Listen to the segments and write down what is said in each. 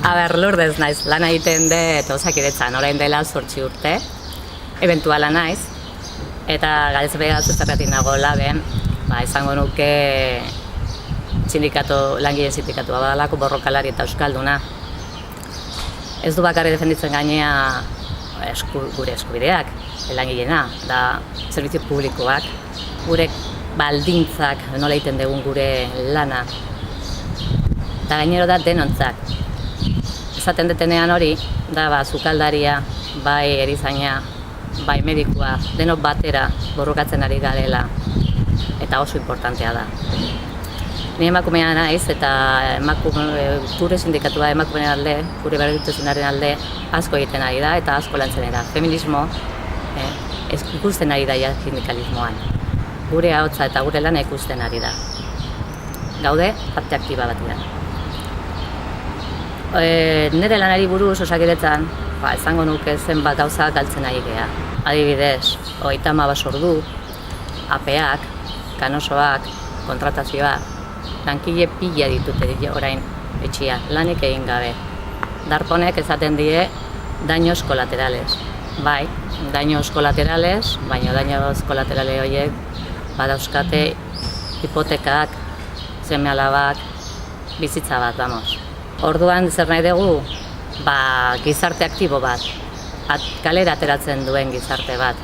Lourdes naiz, lan egiten dut Osakidetzan, orain dela 8 urte, ebentuala naiz, eta Galdetzen Begatu zergatik nago laben, izango nuke langileen sindikatua badalako borrokalari eta euskalduna. Ez du bakarrik defenditzen gainea gure eskubideak, langileena, da zerbitzu publikoak, gure baldintzak, nola egiten dugun gure lana, eta gainero da denontzak. Esaten detenean hori, da sukaldaria, bai erizaina, bai medikua, denok batera borrokatzen ari garela, eta oso importantea da. Ni emakumea naiz eta gure sindikatua emakumeen alde, gure berdintasunaren alde asko egiten ari da eta asko lantzen ari da. Feminismo ikusten ari da sindikalismoan. Gure ahotsa eta gure lana ikusten ari da. Gaude parte aktiba batean. Nire lanari buruz Osakidetzan, esango nuke zenbat gauza galtzen ari gea. Adibidez, 35 ordu, apeak, kanosoak, kontratazioa, lankile pila ditute orain etxia, lanik egin gabe. Darponek esaten die daños colaterales. Bai, daños colaterales, baina daños colaterale horiek badauzkate hipotekak, seme-alabak, bizitza bat, vamos. Orduan zer nahi dugu? Gizarte aktibo bat, kalera ateratzen duen gizarte bat.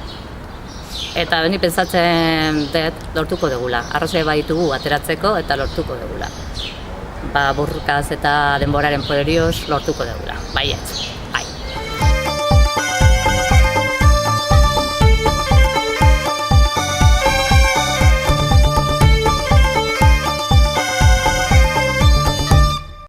Eta beni pentsatzen dut lortuko dugula. Arrazoi baditugu ateratzeko eta lortuko dugula. Burrukaz eta denboraren poderioz lortuko dugula. Baietz.